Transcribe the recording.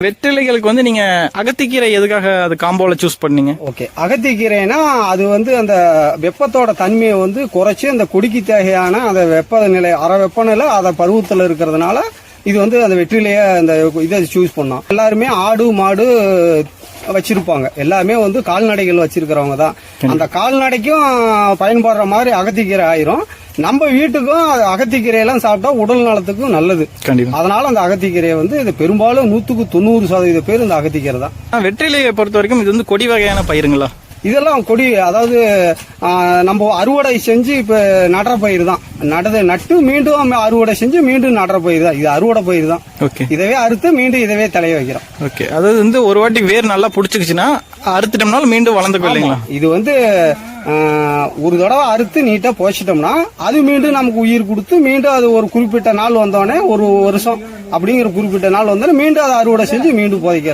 வெற்றிலைகளுக்கு வந்து நீங்க அகத்திக்கீரை எதுக்காக அது காம்போல சூஸ் பண்ணீங்க? ஓகே, அகத்திக்கீரைனா அது வந்து அந்த வெப்பத்தோட தன்மையை வந்து குறைச்சி அந்த கொடிக்கு தேவையான அந்த வெப்பநிலை அரை வெப்பநிலை அதை பருவத்தில் இருக்கிறதுனால இது வந்து அந்த வெற்றிலைய அந்த இதை சூஸ் பண்ணோம். எல்லாருமே ஆடு மாடு வச்சிருப்பாங்க, எல்லாமே வந்து கால்நடைகள் வச்சிருக்கிறவங்க தான். அந்த கால்நடைக்கும் பயன்படுற மாதிரி அகத்திக்கீரை ஆயிரும். நம்ம வீட்டுக்கும் அகத்திக்கீரையெல்லாம் சாப்பிட்டா உடல் நலத்துக்கும் நல்லது. அதனால அந்த அகத்திக்கீரையை வந்து இது பெரும்பாலும் 100% பேர் இந்த அகத்திக்கீரை தான். வெற்றிலையை பொறுத்த வரைக்கும் இது வந்து கொடி வகையான பயிருங்களா? இதெல்லாம் கொடி, அதாவது நம்ம அறுவடை செஞ்சு இப்ப நடுற பயிர் தான். நட்டு மீண்டும் அறுவடை செஞ்சு மீண்டும் நடுற பயிர் தான். இது அறுவடை பயிர் தான். இதவே அறுத்து மீண்டும் இதவே தலைய வைக்கிறோம். ஓகே, அதாவது வந்து ஒரு வாட்டி வேர் நல்லா புடிச்சுக்குச்சுன்னா அறுத்துட்டோம்னாலும் மீண்டும் வளர்ந்துக்கும் இல்லைங்களா? இது வந்து ஒரு தடவை அறுத்து நீட்டா போச்சிட்டோம்னா அது மீண்டும் நமக்கு உயிர் கொடுத்து மீண்டும் அது ஒரு குறிப்பிட்ட நாள் வந்தோடனே ஒரு வருஷம் அப்படிங்கிற குறிப்பிட்ட நாள் வந்தோடனே மீண்டும் அதை அறுவடை செஞ்சு மீண்டும் போதைக்க